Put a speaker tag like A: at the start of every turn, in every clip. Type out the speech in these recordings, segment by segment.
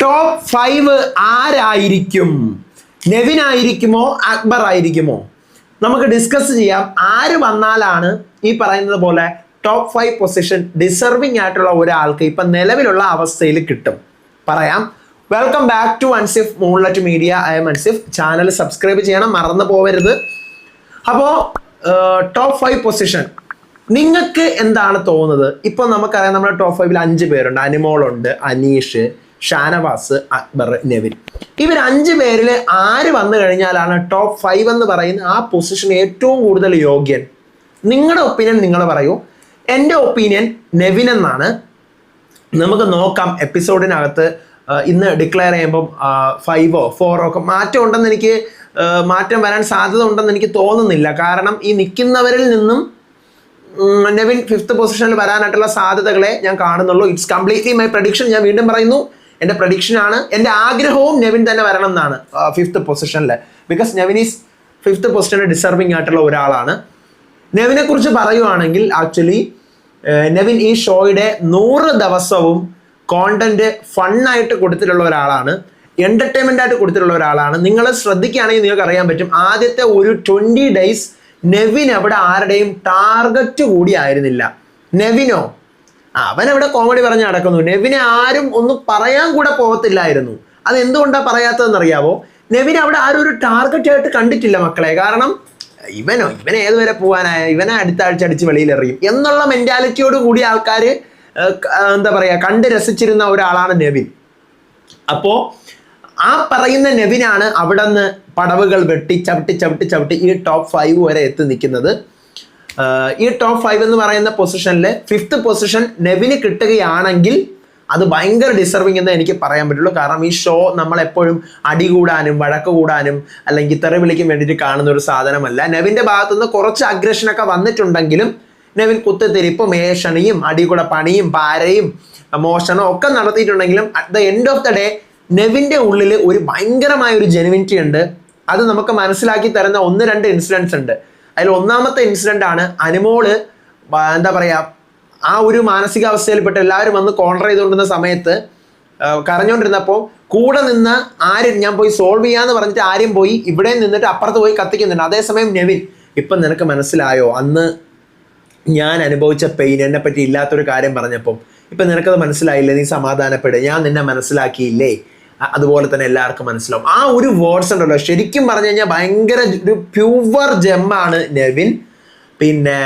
A: Top 5 ആരായിരിക്കും? നെവിൻ ആയിരിക്കുമോ അക്ബർ ആയിരിക്കുമോ? നമുക്ക് ഡിസ്കസ് ചെയ്യാം. ആര് വന്നാലാണ് ഈ പറയുന്നത് പോലെ ടോപ്പ് 5 പൊസിഷൻ ഡിസർവിംഗ് ആയിട്ടുള്ള ഒരാൾക്ക് ഇപ്പൊ നിലവിലുള്ള അവസ്ഥയിൽ കിട്ടും. പറയാം. Welcome back to Ansif moonlight media. I am Ansif. Channel subscribe ചെയ്യണം, മറന്നു പോകരുത്. അപ്പോൾ ടോപ്പ് 5 പൊസിഷൻ നിങ്ങൾക്ക് എന്താണ് തോന്നുന്നത്? ഇപ്പൊ നമുക്കറിയാം, നമ്മുടെ ടോപ്പ് 5 5 പേരുണ്ട്. അനിമോളുണ്ട്, അനീഷ്, ഷാനവാസ്, അക്ബർ, നെവിൻ. ഇവർ 5 പേരിൽ ആര് വന്നു കഴിഞ്ഞാലാണ് ടോപ്പ് 5 എന്ന് പറയുന്ന ആ പൊസിഷൻ ഏറ്റവും കൂടുതൽ യോഗ്യൻ? നിങ്ങളുടെ ഒപ്പീനിയൻ നിങ്ങൾ പറയൂ. എൻ്റെ ഒപ്പീനിയൻ നെവിൻ എന്നാണ്. നമുക്ക് നോക്കാം എപ്പിസോഡിനകത്ത് ഇന്ന് ഡിക്ലെയർ ചെയ്യുമ്പം 5ഓ 4ഓ ഒക്കെ മാറ്റം വരാൻ സാധ്യത ഉണ്ടെന്ന് എനിക്ക് തോന്നുന്നില്ല. കാരണം ഈ നിൽക്കുന്നവരിൽ നിന്നും നെവിൻ 5th പൊസിഷനിൽ വരാനായിട്ടുള്ള സാധ്യതകളെ ഞാൻ കാണുന്നുള്ളൂ. It's completely my prediction. ഞാൻ വീണ്ടും പറയുന്നു, എൻ്റെ പ്രഡിക്ഷൻ ആണ്. എൻ്റെ ആഗ്രഹവും നെവിൻ തന്നെ വരണം എന്നാണ് 5th പൊസിഷനിൽ. ബിക്കോസ് നെവിൻ ഈസ് 5th പൊസിഷനിൽ ഡിസർവിംഗ് ആയിട്ടുള്ള ഒരാളാണ്. നെവിനെ കുറിച്ച് പറയുവാണെങ്കിൽ ആക്ച്വലി നെവിൻ ഈ ഷോയുടെ 100 ദിവസവും കോണ്ടന്റ് ഫണ്ണായിട്ട് കൊടുത്തിട്ടുള്ള ഒരാളാണ്, എന്റർടൈൻമെന്റ് ആയിട്ട് കൊടുത്തിട്ടുള്ള ഒരാളാണ്. നിങ്ങൾ ശ്രദ്ധിക്കുകയാണെങ്കിൽ നിങ്ങൾക്ക് അറിയാൻ പറ്റും, ആദ്യത്തെ ഒരു 20 ഡേയ്സ് നെവിൻ അവിടെ ആരുടെയും ടാർഗറ്റ് കൂടി ആയിരുന്നില്ല. നെവിനോ അവൻ അവിടെ കോമഡി പറഞ്ഞ് നടക്കുന്നു. നെവിനെ ആരും ഒന്നും പറയാൻ കൂടെ പോകത്തില്ലായിരുന്നു. അത് എന്തുകൊണ്ടാണ് പറയാത്തതെന്ന് അറിയാവോ? നെവിൻ അവിടെ ആരും ഒരു ടാർഗറ്റ് ആയിട്ട് കണ്ടിട്ടില്ല മക്കളെ. കാരണം ഇവനെ ഏതുവരെ പോകാനായ, ഇവനെ അടുത്ത ആഴ്ച അടിച്ച് വെളിയിലെറിയും എന്നുള്ള മെന്റാലിറ്റിയോട് കൂടി ആൾക്കാർ എന്താ പറയുക കണ്ട് രസിച്ചിരുന്ന ഒരാളാണ് നെവിൻ. അപ്പോൾ ആ പറയുന്ന നെവിനാണ് അവിടെ നിന്ന് പടവുകൾ വെട്ടി ചവിട്ടി ഈ ടോപ്പ് 5 വരെ എത്തി നിൽക്കുന്നത്. ഈ ടോപ്പ് 5 എന്ന് പറയുന്ന പൊസിഷനിൽ 5th പൊസിഷൻ നെവിന് കിട്ടുകയാണെങ്കിൽ അത് ഭയങ്കര ഡിസർവിംഗ് എന്ന് എനിക്ക് പറയാൻ പറ്റുള്ളൂ. കാരണം ഈ ഷോ നമ്മളെപ്പോഴും അടി കൂടാനും വഴക്ക് കൂടാനും അല്ലെങ്കിൽ തെറി വിളിക്കും വേണ്ടിയിട്ട് കാണുന്ന ഒരു സാധനമല്ല. നെവിൻ്റെ ഭാഗത്തുനിന്ന് കുറച്ച് അഗ്രഷനൊക്കെ വന്നിട്ടുണ്ടെങ്കിലും നെവിൻ കുത്തിത്തിരിപ്പും ഏഷണിയും അടികൂടെ പണിയും പാരയും മോഷണവും ഒക്കെ നടത്തിയിട്ടുണ്ടെങ്കിലും at the end of the day നെവിൻ്റെ ഉള്ളിൽ ഒരു ഭയങ്കരമായ ഒരു ജെനുവിനിറ്റി ഉണ്ട്. അത് നമുക്ക് മനസ്സിലാക്കി തരുന്ന 1-2 ഇൻസിഡൻസ് ഉണ്ട്. അതിൽ ഒന്നാമത്തെ ഇൻസിഡൻ്റ് ആണ് അനിമോള് എന്താ പറയുക ആ ഒരു മാനസികാവസ്ഥയിൽപ്പെട്ട് എല്ലാവരും വന്ന് കോൺട്ര ചെയ്തുകൊണ്ടിരുന്ന സമയത്ത് കരഞ്ഞുകൊണ്ടിരുന്നപ്പോൾ കൂടെ നിന്ന് ആരും ഞാൻ പോയി സോൾവ് ചെയ്യാന്ന് പറഞ്ഞിട്ട് ആരും പോയി ഇവിടെ നിന്നിട്ട് അപ്പുറത്ത് പോയി കത്തിക്കുന്നുണ്ട്. അതേസമയം നെവിൻ, ഇപ്പം നിനക്ക് മനസ്സിലായോ അന്ന് ഞാൻ അനുഭവിച്ച പെയിൻ, എന്നെ പറ്റി ഇല്ലാത്തൊരു കാര്യം പറഞ്ഞപ്പം ഇപ്പം നിനക്കത് മനസ്സിലായില്ലേ? നീ സമാധാനപ്പെടുക, ഞാൻ നിന്നെ മനസ്സിലാക്കിയില്ലേ? അതുപോലെ തന്നെ എല്ലാവർക്കും മനസ്സിലാവും. ആ ഒരു വേർഡ്സ് ഉണ്ടല്ലോ, ശരിക്കും പറഞ്ഞു കഴിഞ്ഞാൽ ഭയങ്കര ഒരു പ്യുവർ ജെമ്മാണ് നെവിൻ. പിന്നെ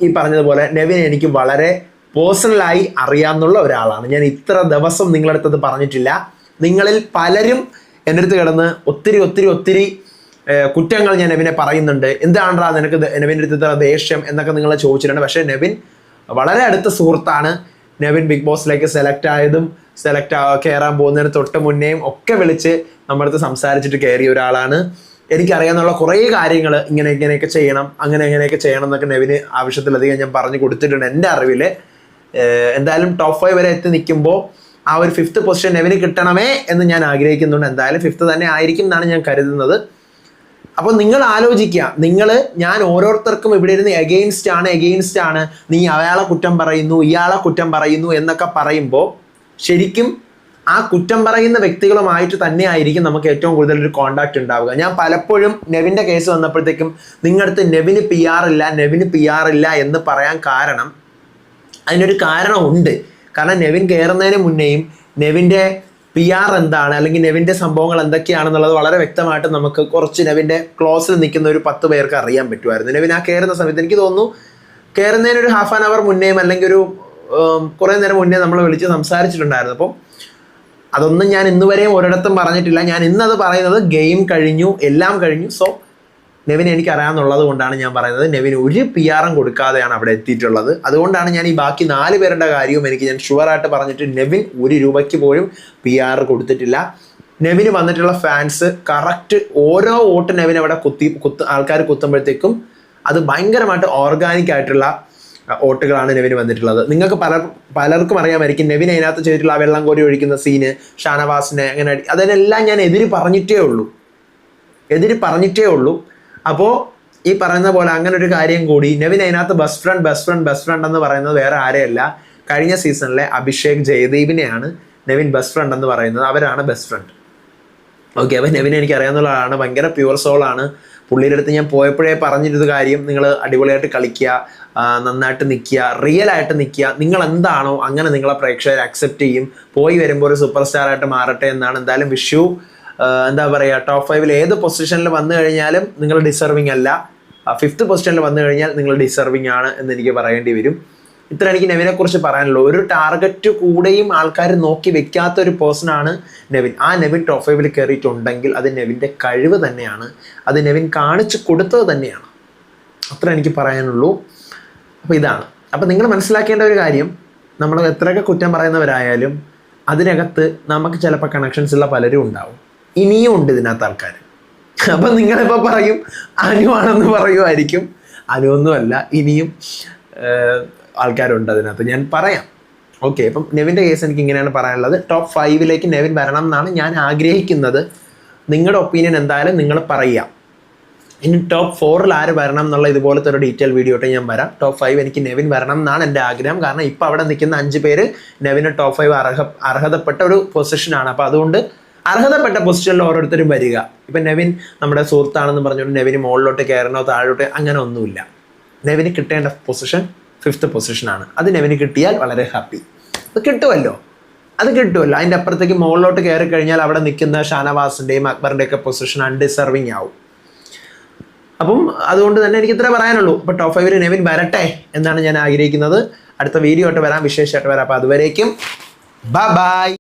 A: ഈ പറഞ്ഞതുപോലെ നെവിൻ എനിക്ക് വളരെ പേഴ്സണലായി അറിയാവുന്ന ഒരാളാണ്. ഞാൻ ഇത്ര ദിവസം നിങ്ങളടുത്തത് പറഞ്ഞിട്ടില്ല. നിങ്ങളിൽ പലരും എൻ്റെ അടുത്ത് കിടന്ന് ഒത്തിരി കുറ്റങ്ങൾ ഞാൻ നെവിനെ പറയുന്നുണ്ട്. എന്താണ്ടാ നിനക്ക് നെവിൻ്റെ അടുത്ത് ഇത്ര ദേഷ്യം എന്നൊക്കെ നിങ്ങൾ ചോദിച്ചിട്ടുണ്ട്. പക്ഷേ നെവിൻ വളരെ അടുത്ത സുഹൃത്താണ്. നെവിൻ ബിഗ് ബോസിലേക്ക് കയറാൻ പോകുന്നതിന് തൊട്ട് മുന്നേയും ഒക്കെ വിളിച്ച് നമ്മുടെ അടുത്ത് സംസാരിച്ചിട്ട് കയറിയ ഒരാളാണ്. എനിക്കറിയാവുന്ന കുറേ കാര്യങ്ങൾ ഇങ്ങനെയൊക്കെ ചെയ്യണം, അങ്ങനെയൊക്കെ ചെയ്യണം എന്നൊക്കെ നെവിന് ആവശ്യത്തിലധികം ഞാൻ പറഞ്ഞു കൊടുത്തിട്ടുണ്ട് എൻ്റെ അറിവിൽ. എന്തായാലും ടോപ്പ് 5 വരെ എത്തി നിൽക്കുമ്പോൾ ആ ഒരു 5th പൊസിഷൻ നെവിന് കിട്ടണമേ എന്ന് ഞാൻ ആഗ്രഹിക്കുന്നുണ്ട്. എന്തായാലും 5th തന്നെ ആയിരിക്കും എന്നാണ് ഞാൻ കരുതുന്നത്. അപ്പോൾ നിങ്ങൾ ആലോചിക്കുക, ഞാൻ ഓരോരുത്തർക്കും ഇവിടെ ഇരുന്ന് എഗെയിൻസ്റ്റ് ആണ്, നീ അയാളെ കുറ്റം പറയുന്നു, ഇയാളെ കുറ്റം പറയുന്നു എന്നൊക്കെ പറയുമ്പോൾ ശരിക്കും ആ കുറ്റം പറയുന്ന വ്യക്തികളുമായിട്ട് തന്നെ ആയിരിക്കും നമുക്ക് ഏറ്റവും കൂടുതൽ ഒരു കോണ്ടാക്ട് ഉണ്ടാവുക. ഞാൻ പലപ്പോഴും നെവിൻ്റെ കേസ് വന്നപ്പോഴത്തേക്കും നിങ്ങളടുത്ത് നെവിന് PR ഇല്ല എന്ന് പറയാൻ കാരണം, അതിനൊരു കാരണമുണ്ട്. കാരണം നെവിൻ കയറുന്നതിന് മുന്നേയും നെവിൻ്റെ PR എന്താണ് അല്ലെങ്കിൽ നെവിൻ്റെ സംഭവങ്ങൾ എന്തൊക്കെയാണെന്നുള്ളത് വളരെ വ്യക്തമായിട്ട് നമുക്ക് കുറച്ച് നെവിൻ്റെ ക്ലോസിൽ നിൽക്കുന്ന ഒരു 10 പേർക്ക് അറിയാൻ പറ്റുമായിരുന്നു. നെവിൻ ആ കയറുന്ന സമയത്ത് എനിക്ക് തോന്നുന്നു കയറുന്നതിന് ഒരു ½ ആൻ അവർ മുന്നേയും അല്ലെങ്കിൽ ഒരു കുറേ നേരം മുന്നേ നമ്മൾ വിളിച്ച് സംസാരിച്ചിട്ടുണ്ടായിരുന്നു. അപ്പം അതൊന്നും ഞാൻ ഇന്നുവരെയും ഒരിടത്തും പറഞ്ഞിട്ടില്ല. ഞാൻ ഇന്നത് പറയുന്നത് ഗെയിം കഴിഞ്ഞു, എല്ലാം കഴിഞ്ഞു. സോ നെവിൻ എനിക്ക് അറിയാമെന്നുള്ളത് കൊണ്ടാണ് ഞാൻ പറയുന്നത്. നെവിൻ ഒരു PR-ഉം കൊടുക്കാതെയാണ് അവിടെ എത്തിയിട്ടുള്ളത്. അതുകൊണ്ടാണ് ഞാൻ ഈ ബാക്കി 4 പേരുടെ കാര്യവും ഞാൻ ഷുവറായിട്ട് പറഞ്ഞിട്ട് നെവിൻ 1 രൂപയ്ക്ക് പോലും PR കൊടുത്തിട്ടില്ല. നെവിന് വന്നിട്ടുള്ള ഫാൻസ് കറക്റ്റ് ഓരോ വോട്ട് നെവിൻ അവിടെ ആൾക്കാർ കുത്തുമ്പോഴത്തേക്കും അത് ഭയങ്കരമായിട്ട് ഓർഗാനിക് ആയിട്ടുള്ള വോട്ടുകളാണ് നെവിന് വന്നിട്ടുള്ളത്. നിങ്ങൾക്ക് പലർക്കും അറിയാമായിരിക്കും നെവിൻ അതിനകത്ത് ചെയ്തിട്ടുള്ള ആ വെള്ളം കോരി ഒഴിക്കുന്ന സീന്, ഷാനവാസിനെ അങ്ങനെ അതിനെല്ലാം ഞാൻ എതിര് പറഞ്ഞിട്ടേ ഉള്ളൂ. അപ്പോൾ ഈ പറയുന്ന പോലെ അങ്ങനെ ഒരു കാര്യം കൂടി, നെവിൻ അതിനകത്ത് ബെസ്റ്റ് ഫ്രണ്ട് എന്ന് പറയുന്നത് വേറെ ആരെയല്ല, കഴിഞ്ഞ സീസണിലെ അഭിഷേക് ജയദീപിനെയാണ് നെവിൻ ബെസ്റ്റ് ഫ്രണ്ട് എന്ന് പറയുന്നത്. അവരാണ് ബെസ്റ്റ് ഫ്രണ്ട്. ഓക്കെ, അപ്പം നെവിനെ എനിക്ക് അറിയാവുന്ന ആളാണ്, ഭയങ്കര പ്യുവർ സോളാണ്. പുള്ളിയുടെ അടുത്ത് ഞാൻ പോയപ്പോഴേ പറഞ്ഞിരുന്ന കാര്യം, നിങ്ങൾ അടിപൊളിയായിട്ട് കളിക്കുക, നന്നായിട്ട് നിൽക്കുക, റിയൽ ആയിട്ട് നിൽക്കുക, നിങ്ങൾ എന്താണോ അങ്ങനെ നിങ്ങളെ പ്രേക്ഷകർ അക്സെപ്റ്റ് ചെയ്യും, പോയി വരുമ്പോൾ ഒരു സൂപ്പർ സ്റ്റാർ ആയിട്ട് മാറട്ടെ എന്നാണ്. എന്തായാലും വിഷു എന്താ പറയുക, ടോപ്പ് 5 ഏത് പൊസിഷനിൽ വന്നു കഴിഞ്ഞാലും നിങ്ങൾ ഡിസർവിങ് അല്ല, 5th പൊസിഷനിൽ വന്നു കഴിഞ്ഞാൽ നിങ്ങൾ ഡിസർവിങ് ആണ് എന്ന് എനിക്ക് പറയേണ്ടി വരും. ഇത്ര എനിക്ക് നെവിനെ കുറിച്ച് പറയാനുള്ളൂ. ഒരു ടാർഗറ്റ് കൂടെയും ആൾക്കാർ നോക്കി വെക്കാത്ത ഒരു പേഴ്സണാണ് നെവിൻ. ആ നെവിൻ ടോപ്പ് 5 കയറിയിട്ടുണ്ടെങ്കിൽ അത് നെവിൻ്റെ കഴിവ് തന്നെയാണ്, അത് നെവിൻ കാണിച്ചു കൊടുത്തത് തന്നെയാണ്. അത്ര എനിക്ക് പറയാനുള്ളൂ. അപ്പോൾ ഇതാണ്. അപ്പോൾ നിങ്ങൾ മനസ്സിലാക്കേണ്ട ഒരു കാര്യം, നമ്മൾ എത്രയൊക്കെ കുറ്റം പറയുന്നവരായാലും അതിനകത്ത് നമുക്ക് ചിലപ്പോൾ കണക്ഷൻസ് ഉള്ള പലരും ഉണ്ടാവും. ഇനിയും ഉണ്ട് ഇതിനകത്ത് ആൾക്കാർ. അപ്പം നിങ്ങളിപ്പോൾ പറയും അനു ആണെന്ന് പറയുമായിരിക്കും. അനുവൊന്നുമല്ല, ഇനിയും ആൾക്കാരുണ്ട് അതിനകത്ത്, ഞാൻ പറയാം. ഓക്കെ, അപ്പം നെവിൻ്റെ കേസ് എനിക്ക് ഇങ്ങനെയാണ് പറയാനുള്ളത്. ടോപ്പ് 5 നെവിൻ വരണം എന്നാണ് ഞാൻ ആഗ്രഹിക്കുന്നത്. നിങ്ങളുടെ ഒപ്പീനിയൻ എന്തായാലും നിങ്ങൾ പറയുക. ഇനി ടോപ്പ് 4 ആര് വരണം എന്നുള്ള ഇതുപോലത്തെ ഒരു ഡീറ്റെയിൽ വീഡിയോ ആയിട്ട് ഞാൻ വരാം. ടോപ്പ് 5 എനിക്ക് നെവിൻ വരണം എന്നാണ് എൻ്റെ ആഗ്രഹം. കാരണം ഇപ്പോൾ അവിടെ നിൽക്കുന്ന 5 പേര് നെവിന് ടോപ്പ് 5 അർഹതപ്പെട്ട ഒരു പൊസിഷനാണ്. അപ്പോൾ അതുകൊണ്ട് അർഹതപ്പെട്ട പൊസിഷനിൽ ഓരോരുത്തരും വരിക. ഇപ്പം നെവിൻ നമ്മുടെ സുഹൃത്താണെന്ന് പറഞ്ഞുകൊണ്ട് നെവിന് മുകളിലോട്ട് കയറണോ താഴോട്ട് അങ്ങനെ ഒന്നുമില്ല. നെവിന് കിട്ടേണ്ട പൊസിഷൻ 5th പൊസിഷനാണ്. അത് നെവിന് കിട്ടിയാൽ വളരെ ഹാപ്പി. അത് കിട്ടുമല്ലോ. അതിൻ്റെ അപ്പുറത്തേക്ക് മുകളിലോട്ട് കയറി കഴിഞ്ഞാൽ അവിടെ നിൽക്കുന്ന ഷാനവാസിൻ്റെയും അക്ബറിൻ്റെയൊക്കെ പൊസിഷൻ അൺഡിസർവിങ് ആവും. അപ്പം അതുകൊണ്ട് തന്നെ എനിക്ക് ഇത്ര പറയാനുള്ളൂ. അപ്പോൾ ടോപ്പ് 5 നെവിൻ വരട്ടെ എന്നാണ് ഞാൻ ആഗ്രഹിക്കുന്നത്. അടുത്ത വീഡിയോ ആയിട്ട് വരാം, വിശേഷമായിട്ട് വരാം. അപ്പോൾ അതുവരേക്കും ബൈ.